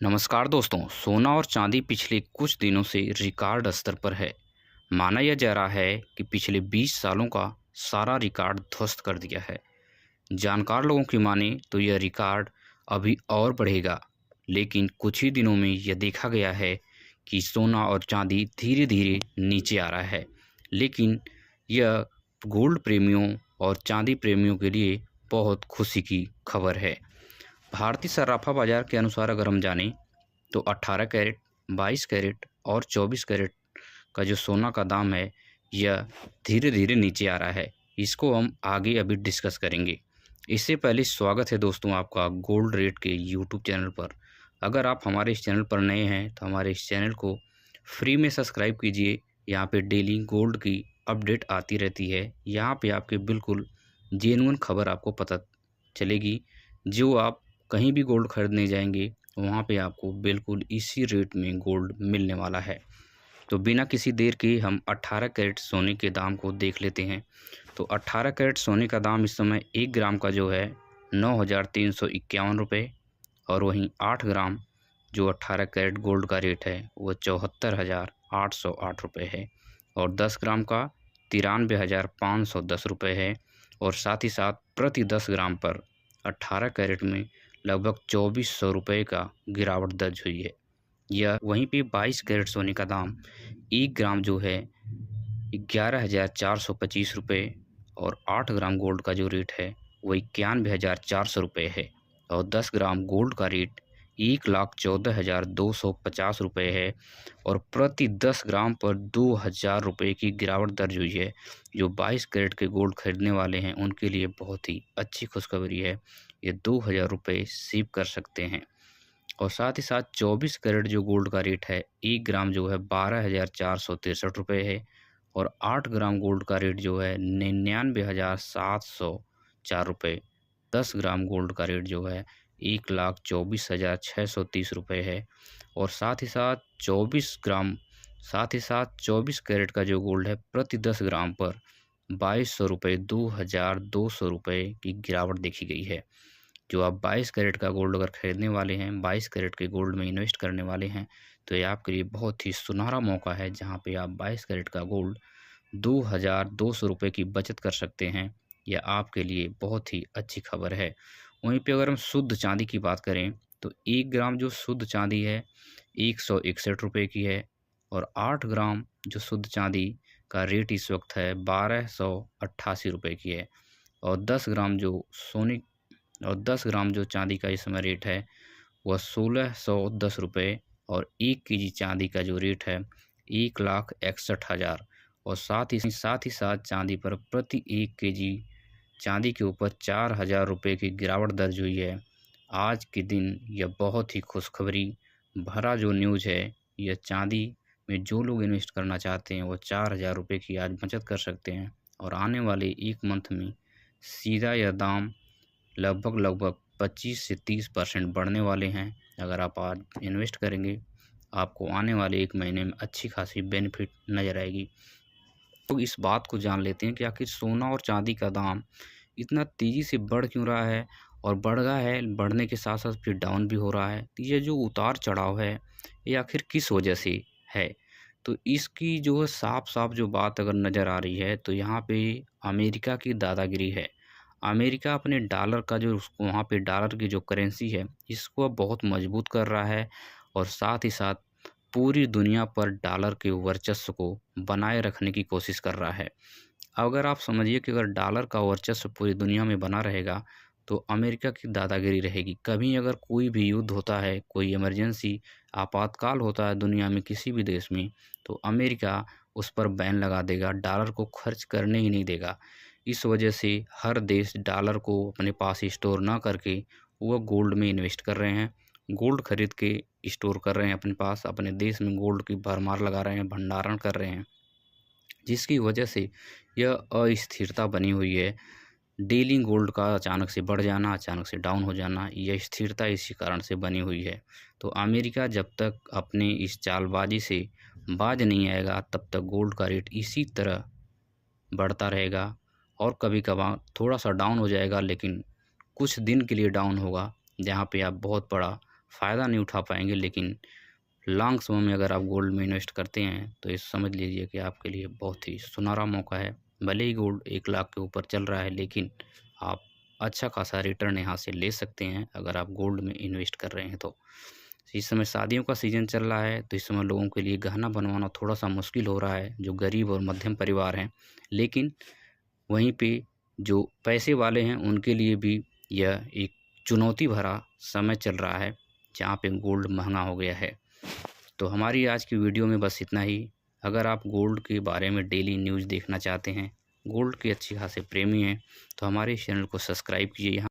नमस्कार दोस्तों। सोना और चांदी पिछले कुछ दिनों से रिकॉर्ड स्तर पर है। माना यह जा रहा है कि पिछले 20 सालों का सारा रिकॉर्ड ध्वस्त कर दिया है। जानकार लोगों की माने तो यह रिकॉर्ड अभी और बढ़ेगा, लेकिन कुछ ही दिनों में यह देखा गया है कि सोना और चांदी धीरे धीरे नीचे आ रहा है। लेकिन यह गोल्ड प्रेमियों और चांदी प्रेमियों के लिए बहुत खुशी की खबर है। भारतीय सराफा बाजार के अनुसार अगर हम जानें तो 18 कैरेट, 22 कैरेट और 24 कैरेट का जो सोना का दाम है, यह धीरे-धीरे नीचे आ रहा है। इसको हम आगे अभी डिस्कस करेंगे। इससे पहले स्वागत है दोस्तों आपका गोल्ड रेट के यूट्यूब चैनल पर। अगर आप हमारे इस चैनल पर नए हैं तो हमारे इस चैनल को फ्री में सब्सक्राइब कीजिए। यहाँ पे डेली गोल्ड की अपडेट आती रहती है। यहाँ पे आपके बिल्कुल जेन्युइन खबर आपको पता चलेगी। जो आप कहीं भी गोल्ड खरीदने जाएंगे वहाँ पे आपको बिल्कुल इसी रेट में गोल्ड मिलने वाला है। तो बिना किसी देर के हम 18 कैरेट सोने के दाम को देख लेते हैं। तो 18 कैरेट सोने का दाम इस समय 1 ग्राम का जो है 9,351 रुपये, और वहीं 8 ग्राम जो 18 कैरेट गोल्ड का रेट है वो 74,808 रुपये है, और 10 ग्राम का 93,510 रुपये है। और साथ ही साथ प्रति 10 ग्राम पर 18 कैरेट में लगभग 2,400 रुपये का गिरावट दर्ज हुई है। यह वहीं पे 22 कैरेट सोने का दाम 1 ग्राम जो है 11,425 रुपये, और 8 ग्राम गोल्ड का जो रेट है वो 91,400 रुपये है, और 10 ग्राम गोल्ड का रेट 1,14,250 रुपये है, और प्रति 10 ग्राम पर 2,000 रुपये की गिरावट दर्ज हुई है। जो 22 कैरेट के गोल्ड खरीदने वाले हैं उनके लिए बहुत ही अच्छी खुशखबरी है। ये 2,000 रुपये सेव कर सकते हैं। और साथ ही साथ 24 कैरेट जो गोल्ड का रेट है 1 ग्राम जो है 12,463 रुपये है, और 8 ग्राम गोल्ड का रेट जो है 99,704 रुपये। 10 ग्राम गोल्ड का रेट जो है 1,24,630 रुपये है, और साथ ही साथ 24 कैरेट का जो गोल्ड है प्रति 10 ग्राम पर 2,200 रुपये 2,200 रुपये की गिरावट देखी गई है। जो आप 22 कैरेट का गोल्ड अगर खरीदने वाले हैं, 22 कैरेट के गोल्ड में इन्वेस्ट करने वाले हैं, तो ये आपके लिए बहुत ही सुनहरा मौका है, जहाँ पे आप 22 कैरेट का गोल्ड 2,200 रुपये की बचत कर सकते हैं। यह आपके लिए बहुत ही अच्छी खबर है। वहीं पे अगर हम शुद्ध चांदी की बात करें तो 1 ग्राम जो शुद्ध चांदी है 161 रुपये की है, और 8 ग्राम जो शुद्ध चांदी का रेट इस वक्त है 1,288 रुपये की है, और 10 ग्राम जो सोने और 10 ग्राम जो चांदी का इस समय रेट है वह 1,610 रुपये, और 1 केजी चांदी का जो रेट है 1,61,000। और साथ चांदी पर प्रति 1 केजी चांदी के ऊपर 4,000 रुपये की गिरावट दर्ज हुई है। आज के दिन यह बहुत ही खुशखबरी भरा जो न्यूज़ है, यह चांदी में जो लोग इन्वेस्ट करना चाहते हैं वो 4,000 रुपये की आज बचत कर सकते हैं, और आने वाले 1 मंथ में सीधा यह दाम लगभग 25 से 30% बढ़ने वाले हैं। अगर आप आज इन्वेस्ट करेंगे आपको आने वाले 1 महीने में अच्छी खासी बेनिफिट नज़र आएगी। तो इस बात को जान लेते हैं कि आखिर सोना और चांदी का दाम इतना तेज़ी से बढ़ क्यों रहा है, और बढ़ रहा है, बढ़ने के साथ साथ फिर डाउन भी हो रहा है। तो ये जो उतार चढ़ाव है ये आखिर किस वजह से है? तो इसकी जो है साफ-साफ जो बात अगर नज़र आ रही है तो यहाँ पे अमेरिका की दादागिरी है। अमेरिका अपने डॉलर का जो वहाँ पे डॉलर की जो करेंसी है इसको अब बहुत मजबूत कर रहा है, और साथ ही साथ पूरी दुनिया पर डॉलर के वर्चस्व को बनाए रखने की कोशिश कर रहा है। अगर आप समझिए कि अगर डॉलर का वर्चस्व पूरी दुनिया में बना रहेगा तो अमेरिका की दादागिरी रहेगी। कभी अगर कोई भी युद्ध होता है, कोई इमरजेंसी आपातकाल होता है दुनिया में किसी भी देश में, तो अमेरिका उस पर बैन लगा देगा, डॉलर को खर्च करने ही नहीं देगा। इस वजह से हर देश डॉलर को अपने पास स्टोर ना करके वह गोल्ड में इन्वेस्ट कर रहे हैं। गोल्ड खरीद के स्टोर कर रहे हैं अपने पास, अपने देश में गोल्ड की भरमार लगा रहे हैं, भंडारण कर रहे हैं, जिसकी वजह से यह अस्थिरता बनी हुई है। डेली गोल्ड का अचानक से बढ़ जाना, अचानक से डाउन हो जाना, यह स्थिरता इसी कारण से बनी हुई है। तो अमेरिका जब तक अपने इस चालबाजी से बाज नहीं आएगा तब तक गोल्ड का रेट इसी तरह बढ़ता रहेगा, और कभी-कभार थोड़ा-सा डाउन हो जाएगा, लेकिन कुछ दिन के लिए डाउन होगा, जहाँ पे आप बहुत बड़ा फ़ायदा नहीं उठा पाएंगे, लेकिन लॉन्ग समय में अगर आप गोल्ड में इन्वेस्ट करते हैं तो ये समझ लीजिए कि आपके लिए बहुत ही सुनहरा मौका है। भले ही गोल्ड 1 लाख के ऊपर चल रहा है, लेकिन आप अच्छा खासा रिटर्न यहाँ से ले सकते हैं अगर आप गोल्ड में इन्वेस्ट कर रहे हैं तो। इस समय शादियों का सीज़न चल रहा है, तो इस समय लोगों के लिए गहना बनवाना थोड़ा-सा मुश्किल हो रहा है, जो गरीब और मध्यम परिवार हैं। लेकिन वहीं पे जो पैसे वाले हैं, उनके लिए भी यह एक चुनौती भरा समय चल रहा है, जहाँ पे गोल्ड महँगा हो गया है। तो हमारी आज की वीडियो में बस इतना ही। अगर आप गोल्ड के बारे में डेली न्यूज़ देखना चाहते हैं, गोल्ड के अच्छे खासे प्रेमी हैं, तो हमारे इस चैनल को सब्सक्राइब कीजिए। यहाँ